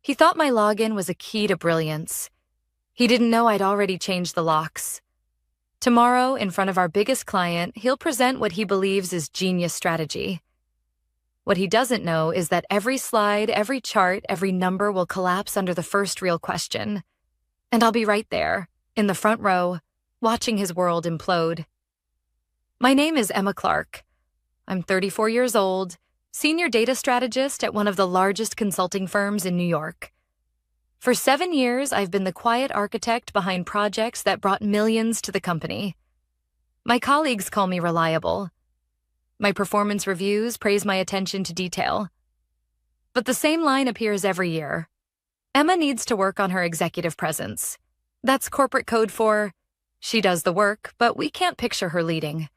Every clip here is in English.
He thought my login was a key to brilliance. He didn't know I'd already changed the locks. Tomorrow, in front of our biggest client, he'll present what he believes is genius strategy. What he doesn't know is that every slide, every chart, every number will collapse under the first real question. And I'll be right there, in the front row, watching his world implode. My name is Emma Clark. I'm 34 years old, senior data strategist at one of the largest consulting firms in New York. For 7 years, I've been the quiet architect behind projects that brought millions to the company. My colleagues call me reliable. My performance reviews praise my attention to detail. But the same line appears every year. Emma needs to work on her executive presence. That's corporate code for, she does the work, but we can't picture her leading.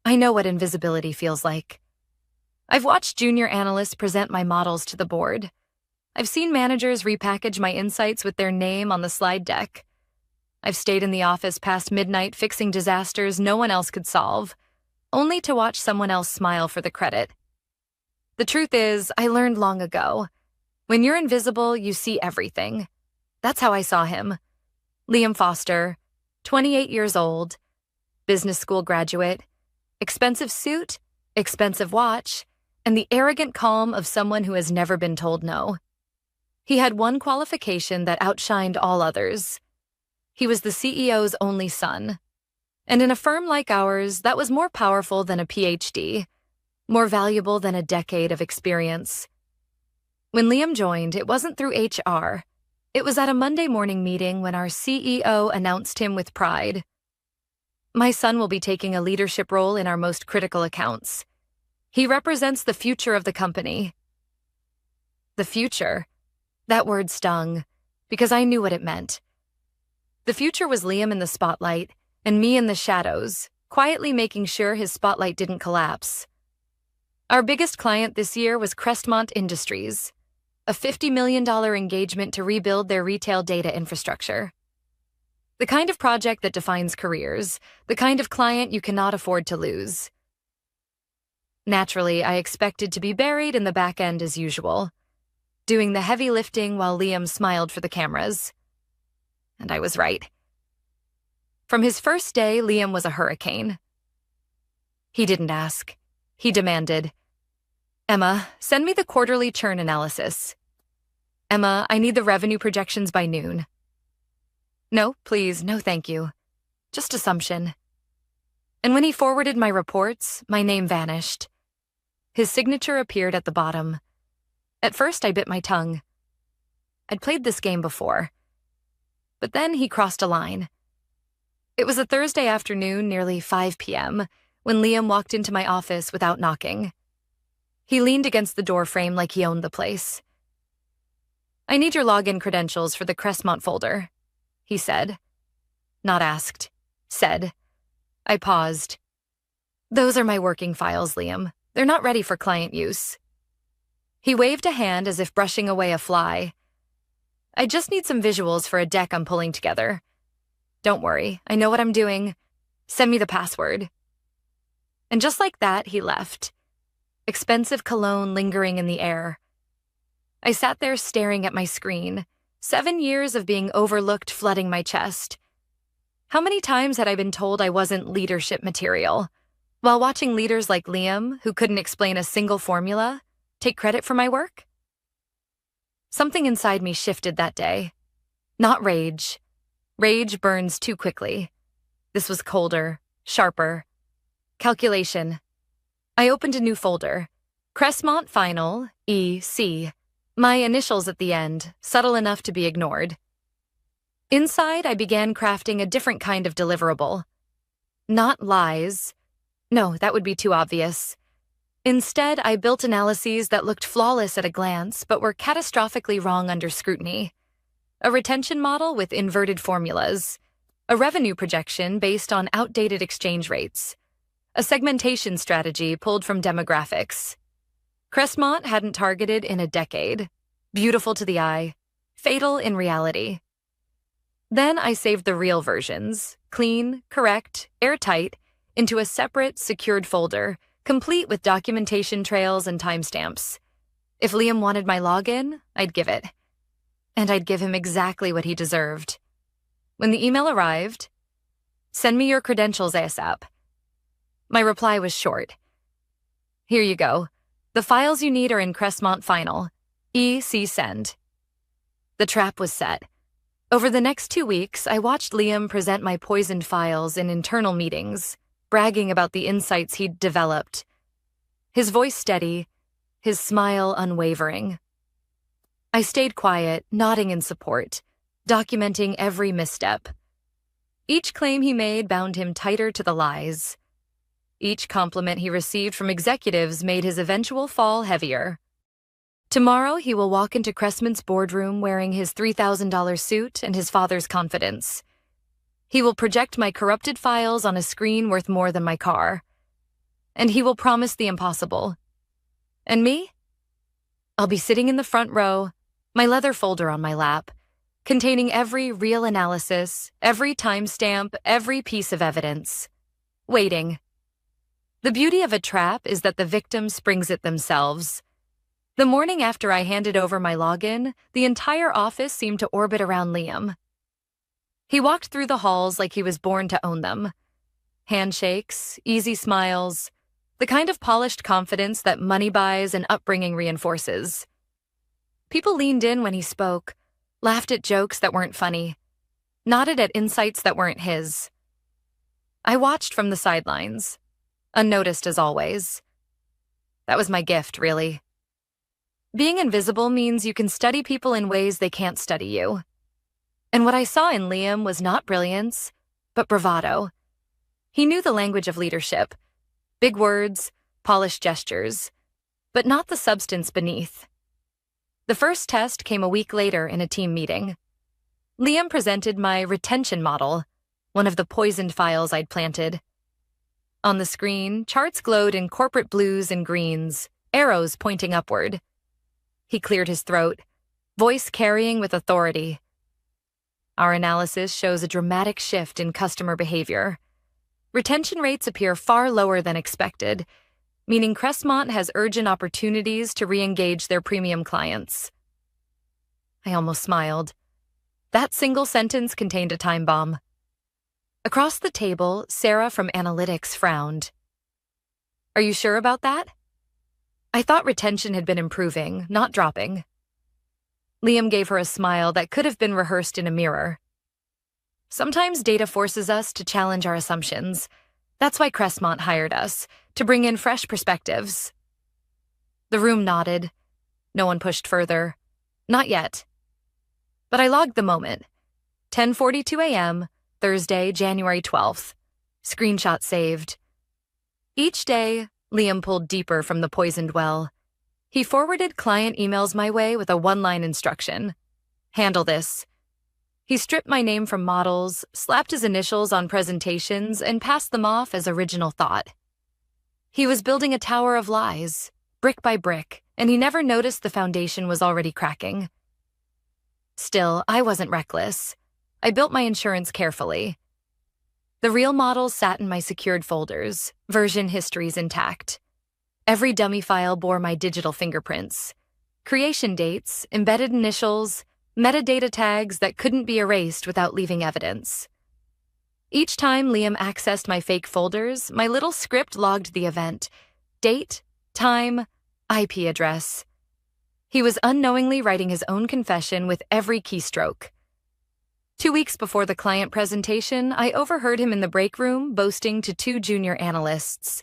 I know what invisibility feels like. I've watched junior analysts present my models to the board. I've seen managers repackage my insights with their name on the slide deck. I've stayed in the office past midnight fixing disasters no one else could solve, only to watch someone else smile for the credit. The truth is, I learned long ago, when you're invisible, you see everything. That's how I saw him. Liam Foster, 28 years old, business school graduate, expensive suit, expensive watch, and the arrogant calm of someone who has never been told no. He had one qualification that outshined all others. He was the CEO's only son. And in a firm like ours, that was more powerful than a PhD, more valuable than a decade of experience. When Liam joined, it wasn't through HR. It was at a Monday morning meeting when our CEO announced him with pride. My son will be taking a leadership role in our most critical accounts. He represents the future of the company. The future. That word stung, because I knew what it meant. The future was Liam in the spotlight, and me in the shadows, quietly making sure his spotlight didn't collapse. Our biggest client this year was Crestmont Industries, a $50 million engagement to rebuild their retail data infrastructure. The kind of project that defines careers, the kind of client you cannot afford to lose. Naturally, I expected to be buried in the back end as usual, doing the heavy lifting while Liam smiled for the cameras. And I was right. From his first day, Liam was a hurricane. He didn't ask. He demanded, "Emma, send me the quarterly churn analysis. Emma, I need the revenue projections by noon." "No, please, no thank you. Just assumption." And when he forwarded my reports, my name vanished. His signature appeared at the bottom. At first, I bit my tongue. I'd played this game before. But then he crossed a line. It was a Thursday afternoon, nearly 5 p.m., when Liam walked into my office without knocking. He leaned against the doorframe like he owned the place. "I need your login credentials for the Crestmont folder," he said. Not asked. Said. I paused. "Those are my working files, Liam. They're not ready for client use." He waved a hand as if brushing away a fly. "I just need some visuals for a deck I'm pulling together. Don't worry, I know what I'm doing. Send me the password." And just like that, he left. Expensive cologne lingering in the air. I sat there staring at my screen, 7 years of being overlooked flooding my chest. How many times had I been told I wasn't leadership material, while watching leaders like Liam, who couldn't explain a single formula, take credit for my work? Something inside me shifted that day. Not rage. Rage burns too quickly. This was colder, sharper. Calculation. I opened a new folder. Crestmont Final, EC. My initials at the end, subtle enough to be ignored. Inside, I began crafting a different kind of deliverable. Not lies. No, that would be too obvious. Instead, I built analyses that looked flawless at a glance, but were catastrophically wrong under scrutiny. A retention model with inverted formulas. A revenue projection based on outdated exchange rates. A segmentation strategy pulled from demographics. Crestmont hadn't targeted in a decade. Beautiful to the eye. Fatal in reality. Then I saved the real versions, clean, correct, airtight, into a separate, secured folder, complete with documentation trails and timestamps. If Liam wanted my login, I'd give it. and I'd give him exactly what he deserved. When the email arrived, "Send me your credentials ASAP." My reply was short. "Here you go. The files you need are in Crestmont Final. E.C. Send." The trap was set. Over the next 2 weeks, I watched Liam present my poisoned files in internal meetings, bragging about the insights he'd developed. His voice steady, his smile unwavering. I stayed quiet, nodding in support, documenting every misstep. Each claim he made bound him tighter to the lies. Each compliment he received from executives made his eventual fall heavier. Tomorrow, he will walk into Cressman's boardroom wearing his $3,000 suit and his father's confidence. He will project my corrupted files on a screen worth more than my car. And he will promise the impossible. And me? I'll be sitting in the front row, my leather folder on my lap, containing every real analysis, every timestamp, every piece of evidence. Waiting. The beauty of a trap is that the victim springs it themselves. The morning after I handed over my login, the entire office seemed to orbit around Liam. He walked through the halls like he was born to own them. Handshakes, easy smiles, the kind of polished confidence that money buys and upbringing reinforces. People leaned in when he spoke, laughed at jokes that weren't funny, nodded at insights that weren't his. I watched from the sidelines, unnoticed as always. That was my gift, really. Being invisible means you can study people in ways they can't study you. And what I saw in Liam was not brilliance, but bravado. He knew the language of leadership. Big words, polished gestures, but not the substance beneath. The first test came a week later in a team meeting. Liam presented my retention model, one of the poisoned files I'd planted. On the screen, charts glowed in corporate blues and greens, arrows pointing upward. He cleared his throat, voice carrying with authority. Our analysis shows a dramatic shift in customer behavior. Retention rates appear far lower than expected, meaning Crestmont has urgent opportunities to re-engage their premium clients. I almost smiled. That single sentence contained a time bomb. Across the table, Sarah from Analytics frowned. "Are you sure about that?" I thought retention had been improving, not dropping. Liam gave her a smile that could have been rehearsed in a mirror. "Sometimes data forces us to challenge our assumptions. That's why Crestmont hired us, to bring in fresh perspectives." The room nodded. No one pushed further. Not yet. But I logged the moment. 10:42 a.m., Thursday, January 12th. Screenshot saved. Each day, Liam pulled deeper from the poisoned well. He forwarded client emails my way with a one-line instruction. "Handle this." He stripped my name from models, slapped his initials on presentations, and passed them off as original thought. He was building a tower of lies, brick by brick, and he never noticed the foundation was already cracking. Still, I wasn't reckless. I built my insurance carefully. The real models sat in my secured folders, version histories intact. Every dummy file bore my digital fingerprints. Creation dates, embedded initials, metadata tags that couldn't be erased without leaving evidence. Each time Liam accessed my fake folders, my little script logged the event: date, time, IP address. He was unknowingly writing his own confession with every keystroke. 2 weeks before the client presentation, I overheard him in the break room boasting to 2 junior analysts.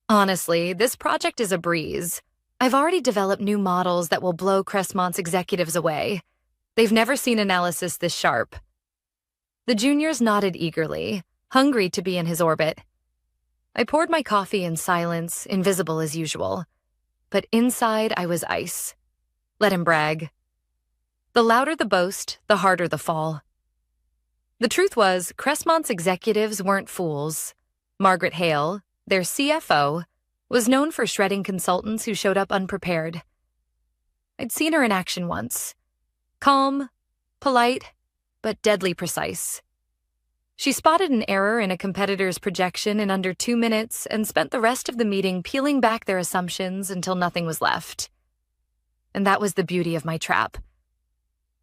"Honestly, this project is a breeze. I've already developed new models that will blow Crestmont's executives away. They've never seen analysis this sharp." The juniors nodded eagerly, hungry to be in his orbit. I poured my coffee in silence, invisible as usual. But inside, I was ice. Let him brag. The louder the boast, the harder the fall. The truth was, Crestmont's executives weren't fools. Margaret Hale, their CFO, was known for shredding consultants who showed up unprepared. I'd seen her in action once. Calm, polite, but deadly precise. She spotted an error in a competitor's projection in under 2 minutes and spent the rest of the meeting peeling back their assumptions until nothing was left. And that was the beauty of my trap.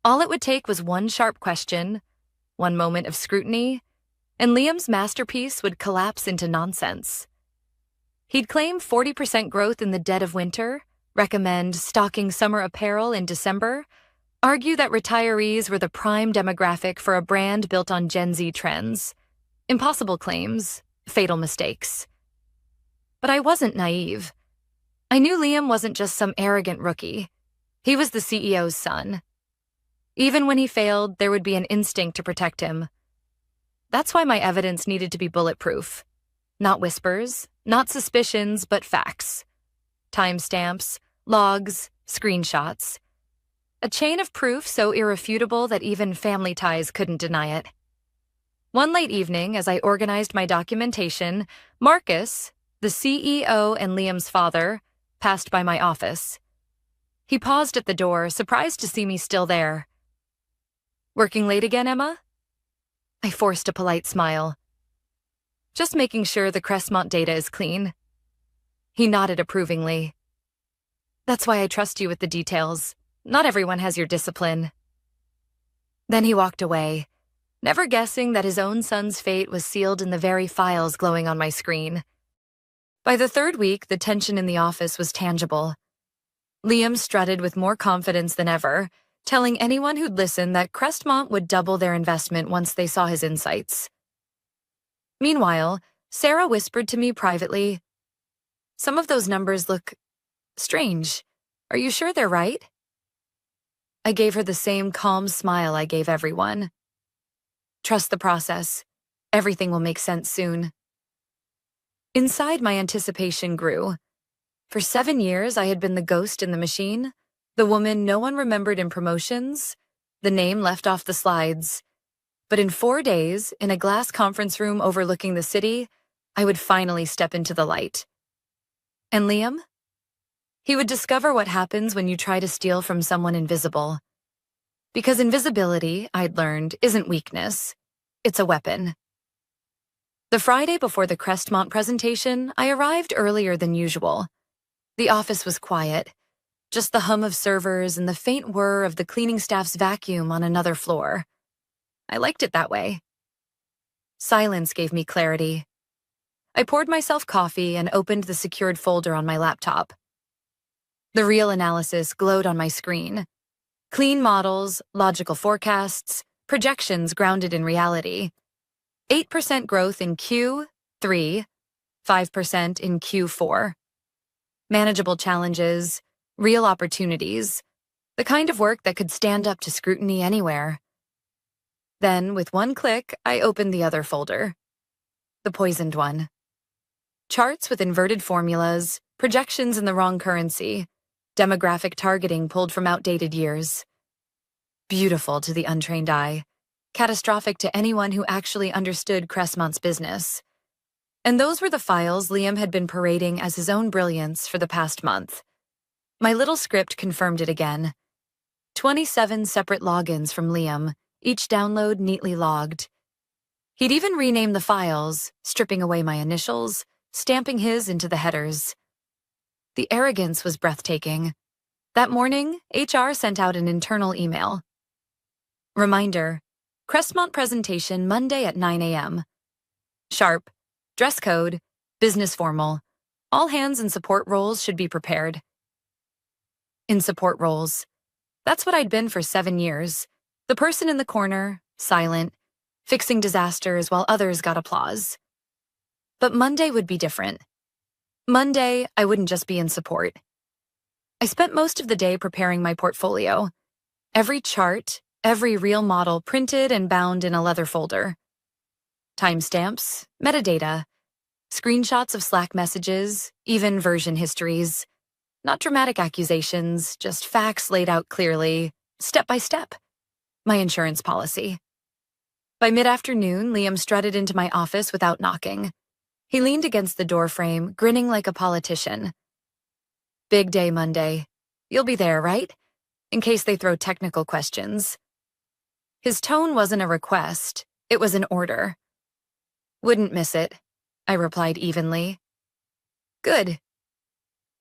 All it would take was one sharp question, one moment of scrutiny, and Liam's masterpiece would collapse into nonsense. He'd claim 40% growth in the dead of winter, recommend stocking summer apparel in December, argue that retirees were the prime demographic for a brand built on Gen Z trends. Impossible claims, fatal mistakes. But I wasn't naive. I knew Liam wasn't just some arrogant rookie. He was the CEO's son. Even when he failed, there would be an instinct to protect him. That's why my evidence needed to be bulletproof. Not whispers, not suspicions, but facts. Timestamps, logs, screenshots. A chain of proof so irrefutable that even family ties couldn't deny it. One late evening, as I organized my documentation, Marcus, the CEO and Liam's father, passed by my office. He paused at the door, surprised to see me still there. "Working late again, Emma?" I forced a polite smile. "Just making sure the Crestmont data is clean." He nodded approvingly. "That's why I trust you with the details. Not everyone has your discipline." Then he walked away, never guessing that his own son's fate was sealed in the very files glowing on my screen. By the third week, the tension in the office was tangible. Liam strutted with more confidence than ever, telling anyone who'd listen that Crestmont would double their investment once they saw his insights. Meanwhile, Sarah whispered to me privately, "Some of those numbers look strange. Are you sure they're right?" I gave her the same calm smile I gave everyone. "Trust the process. Everything will make sense soon." Inside, my anticipation grew. For 7 years, I had been the ghost in the machine, the woman no one remembered in promotions, the name left off the slides. But in 4 days, in a glass conference room overlooking the city, I would finally step into the light. And Liam? He would discover what happens when you try to steal from someone invisible. Because invisibility, I'd learned, isn't weakness. It's a weapon. The Friday before the Crestmont presentation, I arrived earlier than usual. The office was quiet, just the hum of servers and the faint whir of the cleaning staff's vacuum on another floor. I liked it that way. Silence gave me clarity. I poured myself coffee and opened the secured folder on my laptop. The real analysis glowed on my screen. Clean models, logical forecasts, projections grounded in reality. 8% growth in Q3, 5% in Q4. Manageable challenges, real opportunities, the kind of work that could stand up to scrutiny anywhere. Then, with one click, I opened the other folder. The poisoned one. Charts with inverted formulas, projections in the wrong currency, demographic targeting pulled from outdated years. Beautiful to the untrained eye, catastrophic to anyone who actually understood Crestmont's business. And those were the files Liam had been parading as his own brilliance for the past month. My little script confirmed it again. 27 separate logins from Liam, each download neatly logged. He'd even renamed the files, stripping away my initials, stamping his into the headers. The arrogance was breathtaking. That morning, HR sent out an internal email. Reminder, Crestmont presentation Monday at 9 a.m. Sharp, dress code, business formal. All hands in support roles should be prepared. In support roles. That's what I'd been for 7 years. The person in the corner, silent, fixing disasters while others got applause. But Monday would be different. Monday, I wouldn't just be in support. I spent most of the day preparing my portfolio. Every chart, every real model printed and bound in a leather folder. Timestamps, metadata, screenshots of Slack messages, even version histories. Not dramatic accusations, just facts laid out clearly, step by step. My insurance policy. By mid-afternoon, Liam strutted into my office without knocking. He leaned against the doorframe, grinning like a politician. "Big day Monday. You'll be there, right? In case they throw technical questions." His tone wasn't a request, it was an order. "Wouldn't miss it," I replied evenly. "Good."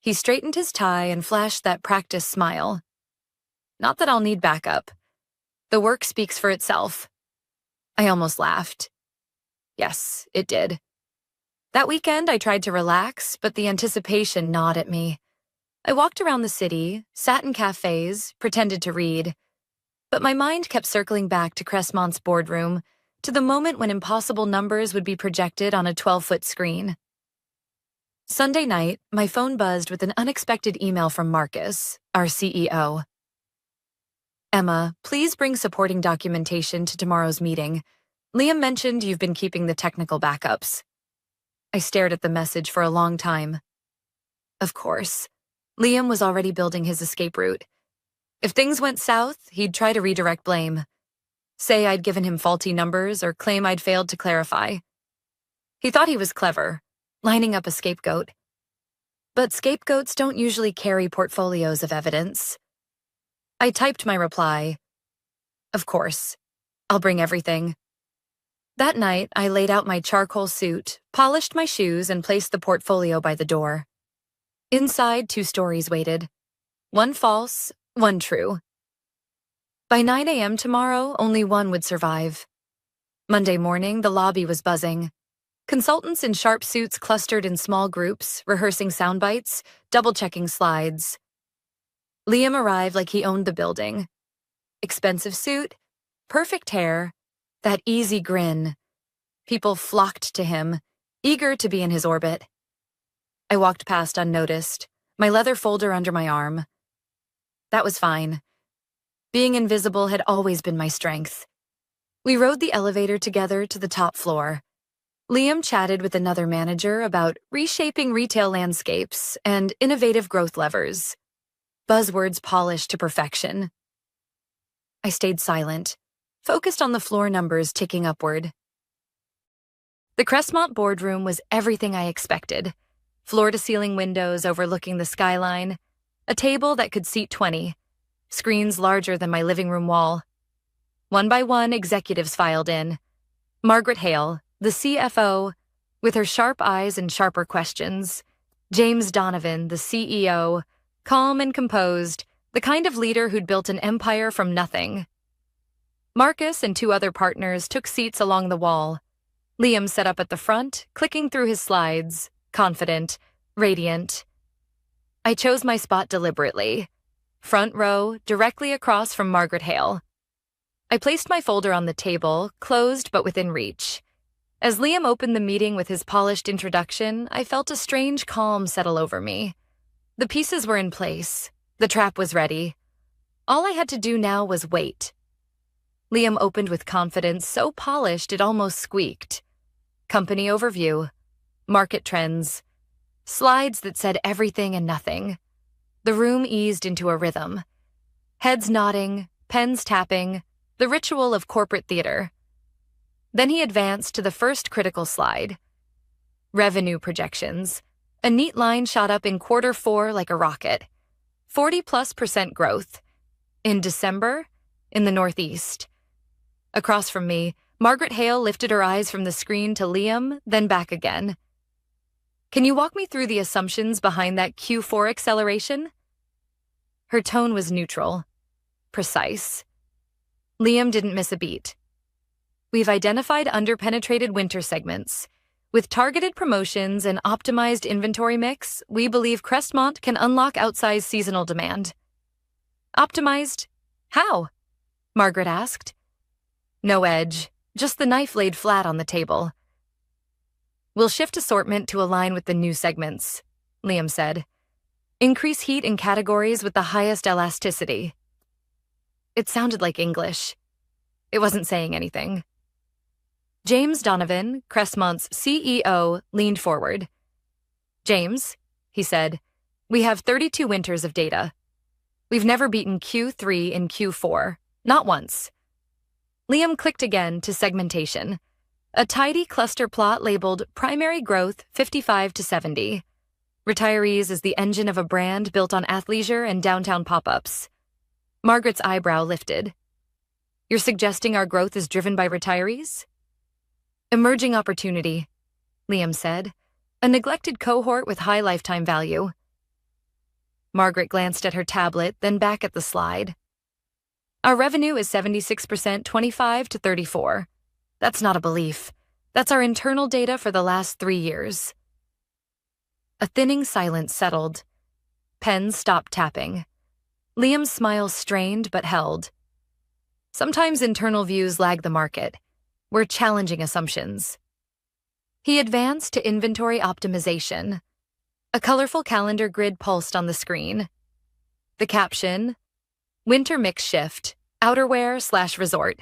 He straightened his tie and flashed that practiced smile. "Not that I'll need backup. The work speaks for itself. I almost laughed. Yes, it did. That weekend, I tried to relax, but the anticipation gnawed at me. I walked around the city, sat in cafes, pretended to read. But my mind kept circling back to Crestmont's boardroom, to the moment when impossible numbers would be projected on a 12-foot screen. Sunday night, my phone buzzed with an unexpected email from Marcus, our CEO. Emma, please bring supporting documentation to tomorrow's meeting. Liam mentioned you've been keeping the technical backups. I stared at the message for a long time. Of course. Liam was already building his escape route. If things went south, he'd try to redirect blame. Say I'd given him faulty numbers or claim I'd failed to clarify. He thought he was clever, lining up a scapegoat. But scapegoats don't usually carry portfolios of evidence. I typed my reply. Of course. I'll bring everything. That night, I laid out my charcoal suit, polished my shoes, and placed the portfolio by the door. Inside, 2 stories waited. One false, one true. By 9 a.m. tomorrow, only one would survive. Monday morning, the lobby was buzzing. Consultants in sharp suits clustered in small groups, rehearsing sound bites, double-checking slides. Liam arrived like he owned the building. Expensive suit, perfect hair, that easy grin. People flocked to him, eager to be in his orbit. I walked past unnoticed, my leather folder under my arm. That was fine. Being invisible had always been my strength. We rode the elevator together to the top floor. Liam chatted with another manager about reshaping retail landscapes and innovative growth levers. Buzzwords polished to perfection. I stayed silent, focused on the floor numbers ticking upward. The Crestmont boardroom was everything I expected. Floor-to-ceiling windows overlooking the skyline, a table that could seat 20, screens larger than my living room wall. One by one, executives filed in. Margaret Hale, the CFO, with her sharp eyes and sharper questions. James Donovan, the CEO, calm and composed, the kind of leader who'd built an empire from nothing. Marcus and 2 other partners took seats along the wall. Liam sat up at the front, clicking through his slides, confident, radiant. I chose my spot deliberately. Front row, directly across from Margaret Hale. I placed my folder on the table, closed but within reach. As Liam opened the meeting with his polished introduction, I felt a strange calm settle over me. The pieces were in place. The trap was ready. All I had to do now was wait. Liam opened with confidence so polished it almost squeaked. Company overview. Market trends. Slides that said everything and nothing. The room eased into a rhythm. Heads nodding, pens tapping, the ritual of corporate theater. Then he advanced to the first critical slide. Revenue projections. A neat line shot up in Q4 like a rocket. 40+% growth. In December, in the Northeast. Across from me, Margaret Hale lifted her eyes from the screen to Liam, then back again. Can you walk me through the assumptions behind that Q4 acceleration? Her tone was neutral, precise. Liam didn't miss a beat. We've identified underpenetrated winter segments. With targeted promotions and optimized inventory mix, we believe Crestmont can unlock outsized seasonal demand. Optimized? How? Margaret asked. No edge, just the knife laid flat on the table. We'll shift assortment to align with the new segments, Liam said. Increase heat in categories with the highest elasticity. It sounded like English. It wasn't saying anything. James Donovan, Crestmont's CEO, leaned forward. James, he said, we have 32 winters of data. We've never beaten Q3 in Q4, not once. Liam clicked again to segmentation. A tidy cluster plot labeled Primary Growth 55 to 70. Retirees is the engine of a brand built on athleisure and downtown pop-ups. Margaret's eyebrow lifted. You're suggesting our growth is driven by retirees? Emerging opportunity, Liam said. A neglected cohort with high lifetime value. Margaret glanced at her tablet, then back at the slide. Our revenue is 76% 25 to 34. That's not a belief. That's our internal data for the last 3 years. A thinning silence settled. Pens stopped tapping. Liam's smile strained but held. Sometimes internal views lag the market. We're challenging assumptions. He advanced to inventory optimization. A colorful calendar grid pulsed on the screen. The caption, Winter Mix Shift, Outerwear/Resort.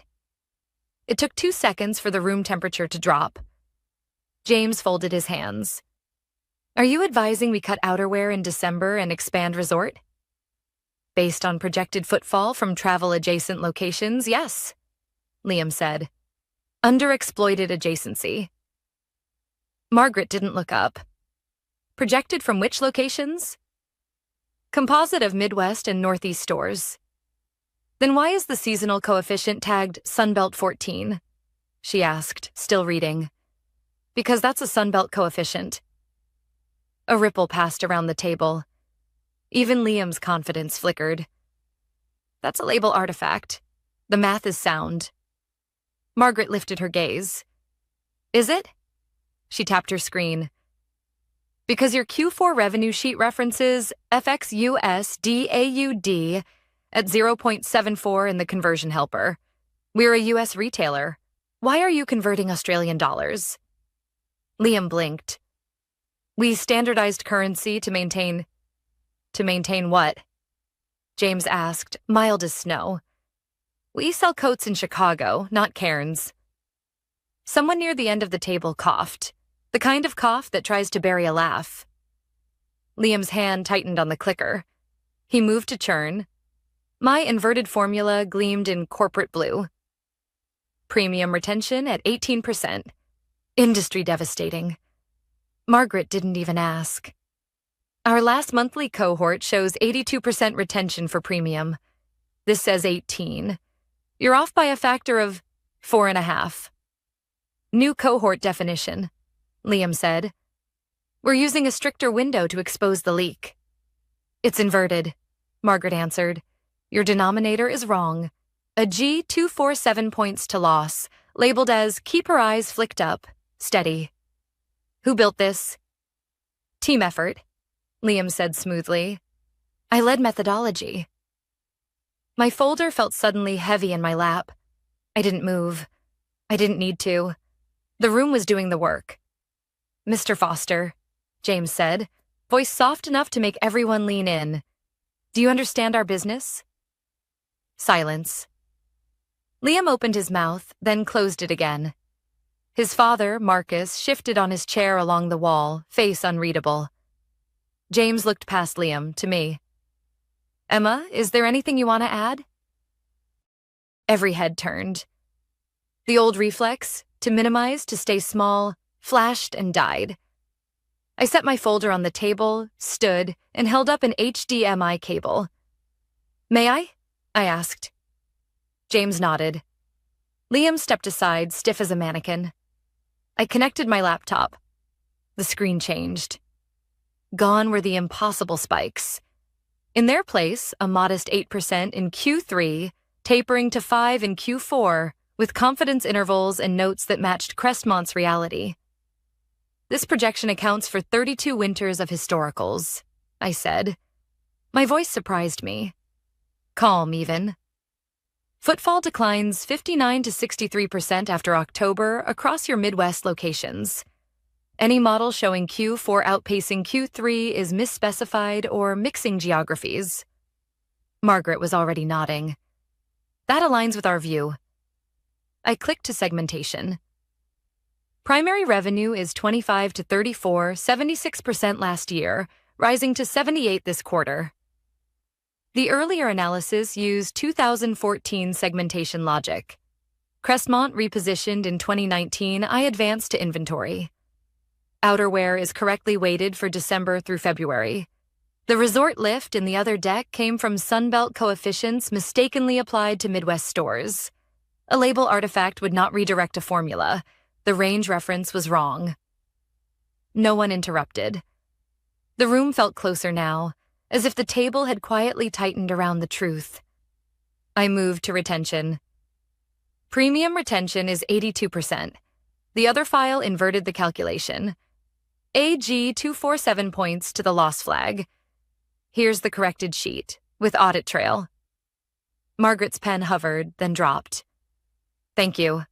It took 2 seconds for the room temperature to drop. James folded his hands. Are you advising we cut outerwear in December and expand resort? Based on projected footfall from travel-adjacent locations, yes, Liam said. Underexploited adjacency. Margaret didn't look up. Projected from which locations? Composite of Midwest and Northeast stores. Then why is the seasonal coefficient tagged Sunbelt 14? She asked, still reading. Because that's a Sunbelt coefficient. A ripple passed around the table. Even Liam's confidence flickered. That's a label artifact. The math is sound. Margaret lifted her gaze. Is it? She tapped her screen. Because your Q4 revenue sheet references FXUSDAUD at 0.74 in the conversion helper. We're a US retailer. Why are you converting Australian dollars? Liam blinked. We standardized currency to maintain... To maintain what? James asked, mild as snow. We sell coats in Chicago, not cairns. Someone near the end of the table coughed, the kind of cough that tries to bury a laugh. Liam's hand tightened on the clicker. He moved to churn. My inverted formula gleamed in corporate blue. Premium retention at 18%. Industry devastating. Margaret didn't even ask. Our last monthly cohort shows 82% retention for premium. This says 18. You're off by a factor of 4.5. New cohort definition, Liam said. We're using a stricter window to expose the leak. It's inverted, Margaret answered. Your denominator is wrong. A G 247 points to loss, labeled as keep her eyes flicked up, steady. Who built this? Team effort, Liam said smoothly. I led methodology. My folder felt suddenly heavy in my lap. I didn't move. I didn't need to. The room was doing the work. Mr. Foster, James said, voice soft enough to make everyone lean in. Do you understand our business? Silence. Liam opened his mouth, then closed it again. His father, Marcus, shifted on his chair along the wall, face unreadable. James looked past Liam to me. Emma, is there anything you want to add? Every head turned. The old reflex, to minimize, to stay small, flashed and died. I set my folder on the table, stood, and held up an HDMI cable. May I? I asked. James nodded. Liam stepped aside, stiff as a mannequin. I connected my laptop. The screen changed. Gone were the impossible spikes. In their place, a modest 8% in Q3, tapering to 5 in Q4, with confidence intervals and notes that matched Crestmont's reality. This projection accounts for 32 winters of historicals, I said. My voice surprised me. Calm, even. Footfall declines 59 to 63% after October across your Midwest locations. Any model showing Q4 outpacing Q3 is misspecified or mixing geographies. Margaret was already nodding. That aligns with our view. I clicked to segmentation. Primary revenue is 25 to 34, 76% last year, rising to 78 this quarter. The earlier analysis used 2014 segmentation logic. Crestmont repositioned in 2019, I advanced to inventory. Outerwear is correctly weighted for December through February. The resort lift in the other deck came from Sunbelt coefficients mistakenly applied to Midwest stores. A label artifact would not redirect a formula. The range reference was wrong. No one interrupted. The room felt closer now, as if the table had quietly tightened around the truth. I moved to retention. Premium retention is 82%. The other file inverted the calculation. AG 247 points to the loss flag. Here's the corrected sheet, with audit trail. Margaret's pen hovered, then dropped. Thank you.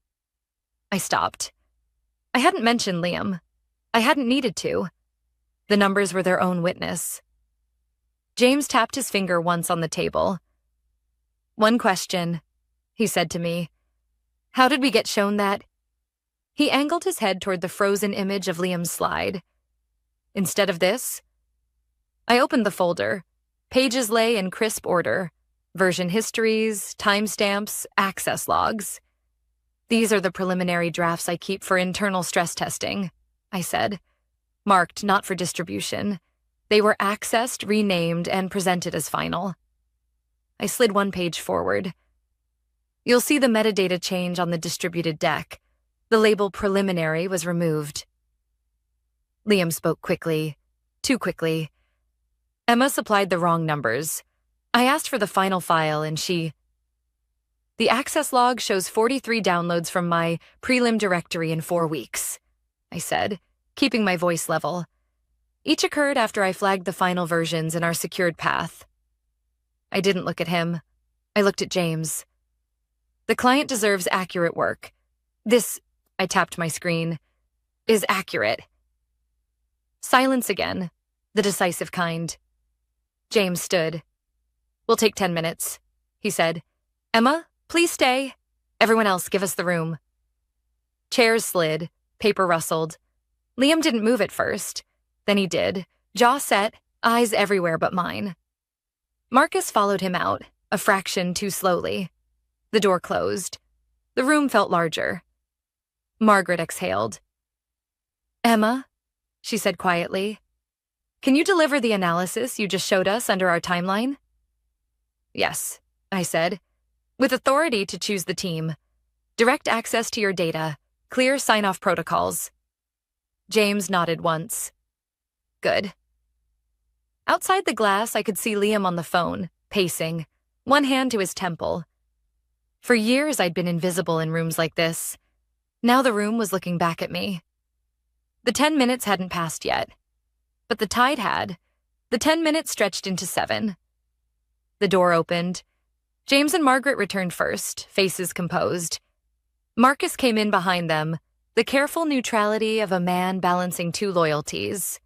I stopped. I hadn't mentioned Liam. I hadn't needed to. The numbers were their own witness. James tapped his finger once on the table. One question, he said to me. How did we get shown that? He angled his head toward the frozen image of Liam's slide. Instead of this? I opened the folder. Pages lay in crisp order. Version histories, timestamps, access logs. These are the preliminary drafts I keep for internal stress testing, I said. Marked not for distribution. They were accessed, renamed, and presented as final. I slid one page forward. You'll see the metadata change on the distributed deck. The label preliminary was removed. Liam spoke quickly, too quickly. Emma supplied the wrong numbers. I asked for the final file and she... The access log shows 43 downloads from my prelim directory in 4 weeks, I said, keeping my voice level. Each occurred after I flagged the final versions in our secured path. I didn't look at him. I looked at James. The client deserves accurate work. This, I tapped my screen, is accurate. Silence again, the decisive kind. James stood. We'll take 10 minutes, he said. Emma, please stay. Everyone else, give us the room. Chairs slid, paper rustled. Liam didn't move at first. Then he did, jaw set, eyes everywhere but mine. Marcus followed him out, a fraction too slowly. The door closed. The room felt larger. Margaret exhaled. Emma, she said quietly, can you deliver the analysis you just showed us under our timeline? Yes, I said, with authority to choose the team. Direct access to your data, clear sign-off protocols. James nodded once. Good. Outside the glass, I could see Liam on the phone, pacing, one hand to his temple. For years, I'd been invisible in rooms like this. Now the room was looking back at me. The 10 minutes hadn't passed yet. But the tide had. The 10 minutes stretched into 7. The door opened. James and Margaret returned first, faces composed. Marcus came in behind them, the careful neutrality of a man balancing 2 loyalties.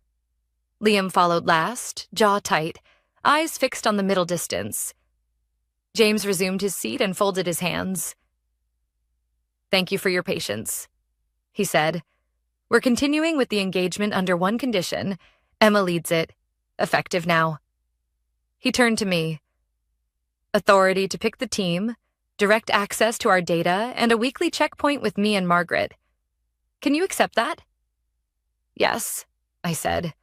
Liam followed last, jaw tight, eyes fixed on the middle distance. James resumed his seat and folded his hands. Thank you for your patience, he said. We're continuing with the engagement under one condition. Emma leads it. Effective now. He turned to me. Authority to pick the team, direct access to our data, and a weekly checkpoint with me and Margaret. Can you accept that? Yes, I said.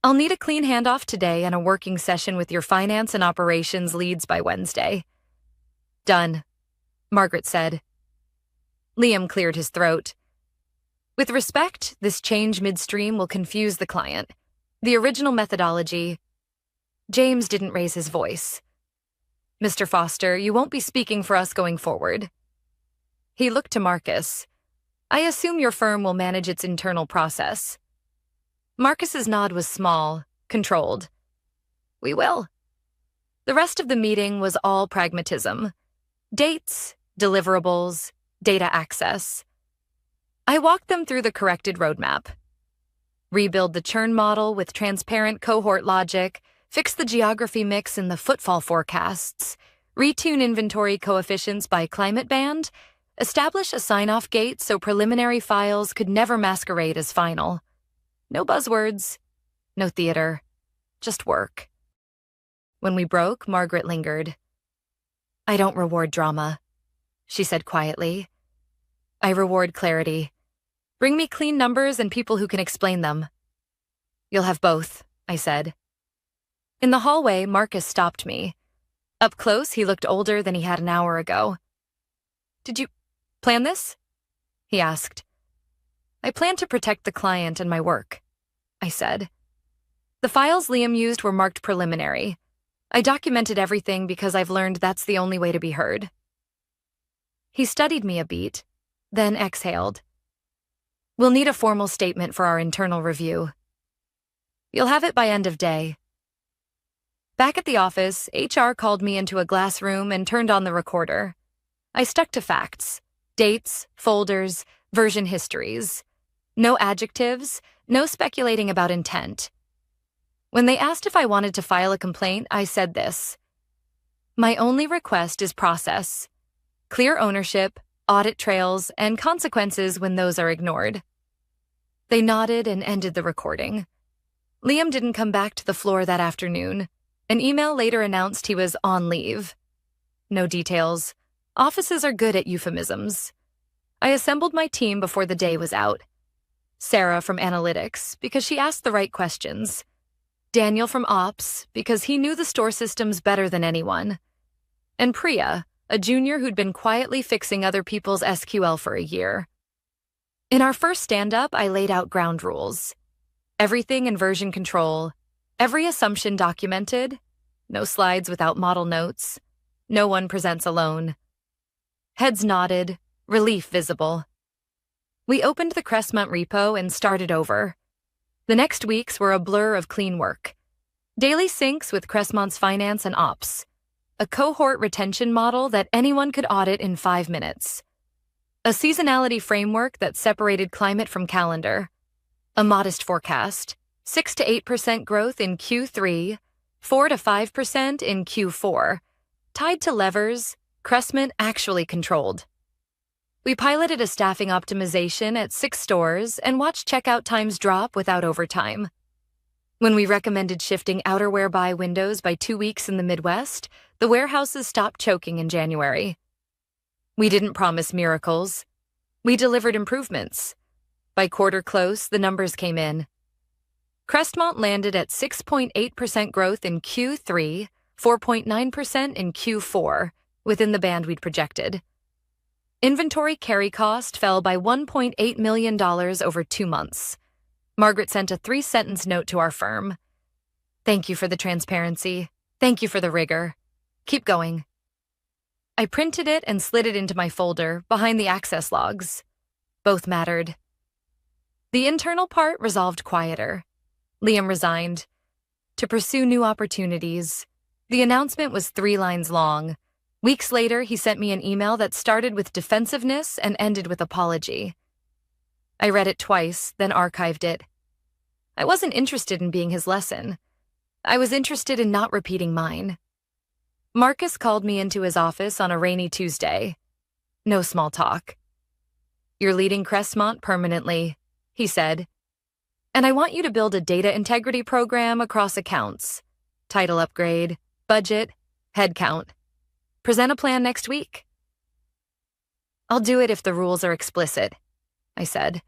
I'll need a clean handoff today and a working session with your finance and operations leads by Wednesday. Done, Margaret said. Liam cleared his throat. With respect, this change midstream will confuse the client. The original methodology... James didn't raise his voice. Mr. Foster, you won't be speaking for us going forward. He looked to Marcus. I assume your firm will manage its internal process. Marcus's nod was small, controlled. We will. The rest of the meeting was all pragmatism. Dates, deliverables, data access. I walked them through the corrected roadmap. Rebuild the churn model with transparent cohort logic, fix the geography mix in the footfall forecasts, retune inventory coefficients by climate band, establish a sign-off gate so preliminary files could never masquerade as final. No buzzwords, no theater, just work. When we broke, Margaret lingered. I don't reward drama, she said quietly. I reward clarity. Bring me clean numbers and people who can explain them. You'll have both, I said. In the hallway, Marcus stopped me. Up close, he looked older than he had an hour ago. Did you plan this? He asked. I plan to protect the client and my work, I said. The files Liam used were marked preliminary. I documented everything because I've learned that's the only way to be heard. He studied me a beat, then exhaled. We'll need a formal statement for our internal review. You'll have it by end of day. Back at the office, HR called me into a glass room and turned on the recorder. I stuck to facts, dates, folders, version histories. No adjectives, no speculating about intent. When they asked if I wanted to file a complaint, I said this. My only request is process. Clear ownership, audit trails, and consequences when those are ignored. They nodded and ended the recording. Liam didn't come back to the floor that afternoon. An email later announced he was on leave. No details. Offices are good at euphemisms. I assembled my team before the day was out. Sarah from Analytics, because she asked the right questions. Daniel from Ops, because he knew the store systems better than anyone. And Priya, a junior who'd been quietly fixing other people's SQL for a year. In our first stand-up, I laid out ground rules. Everything in version control, every assumption documented, no slides without model notes, no one presents alone. Heads nodded, relief visible. We opened the Crestmont repo and started over. The next weeks were a blur of clean work. Daily syncs with Crestmont's finance and ops. A cohort retention model that anyone could audit in 5 minutes. A seasonality framework that separated climate from calendar. A modest forecast, 6 to 8% growth in Q3, 4 to 5% in Q4, tied to levers Crestmont actually controlled. We piloted a staffing optimization at 6 stores and watched checkout times drop without overtime. When we recommended shifting outerwear buy windows by 2 weeks in the Midwest, the warehouses stopped choking in January. We didn't promise miracles. We delivered improvements. By quarter close, the numbers came in. Crestmont landed at 6.8% growth in Q3, 4.9% in Q4, within the band we'd projected. Inventory carry cost fell by $1.8 million over 2 months. Margaret sent a 3-sentence note to our firm. Thank you for the transparency. Thank you for the rigor. Keep going. I printed it and slid it into my folder behind the access logs. Both mattered. The internal part resolved quieter. Liam resigned. To pursue new opportunities. The announcement was 3 lines long. Weeks later, he sent me an email that started with defensiveness and ended with apology. I read it twice, then archived it. I wasn't interested in being his lesson. I was interested in not repeating mine. Marcus called me into his office on a rainy Tuesday. No small talk. You're leading Crestmont permanently, he said. And I want you to build a data integrity program across accounts. Title upgrade, budget, headcount. Present a plan next week. I'll do it if the rules are explicit, I said.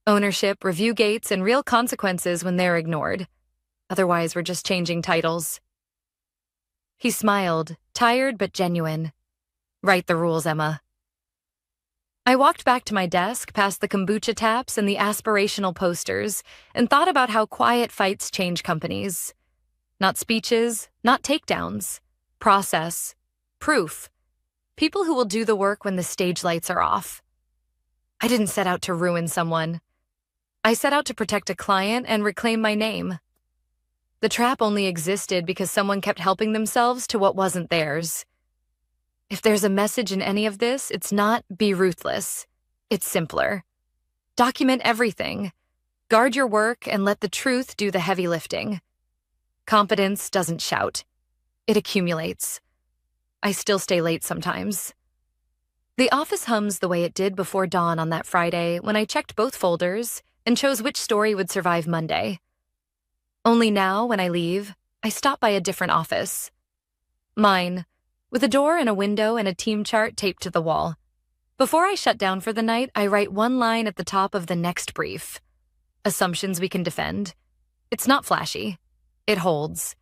Ownership, review gates, and real consequences when they're ignored. Otherwise, we're just changing titles. He smiled, tired but genuine. Write the rules, Emma. I walked back to my desk past the kombucha taps and the aspirational posters and thought about how quiet fights change companies. Not speeches, not takedowns. Process. Proof. People who will do the work when the stage lights are off. I didn't set out to ruin someone. I set out to protect a client and reclaim my name. The trap only existed because someone kept helping themselves to what wasn't theirs. If there's a message in any of this, it's not be ruthless. It's simpler. Document everything. Guard your work and let the truth do the heavy lifting. Competence doesn't shout. It accumulates. I still stay late sometimes. The office hums the way it did before dawn on that Friday when I checked both folders and chose which story would survive Monday. Only now, when I leave, I stop by a different office. Mine, with a door and a window and a team chart taped to the wall. Before I shut down for the night, I write 1 line at the top of the next brief. Assumptions we can defend. It's not flashy. It holds.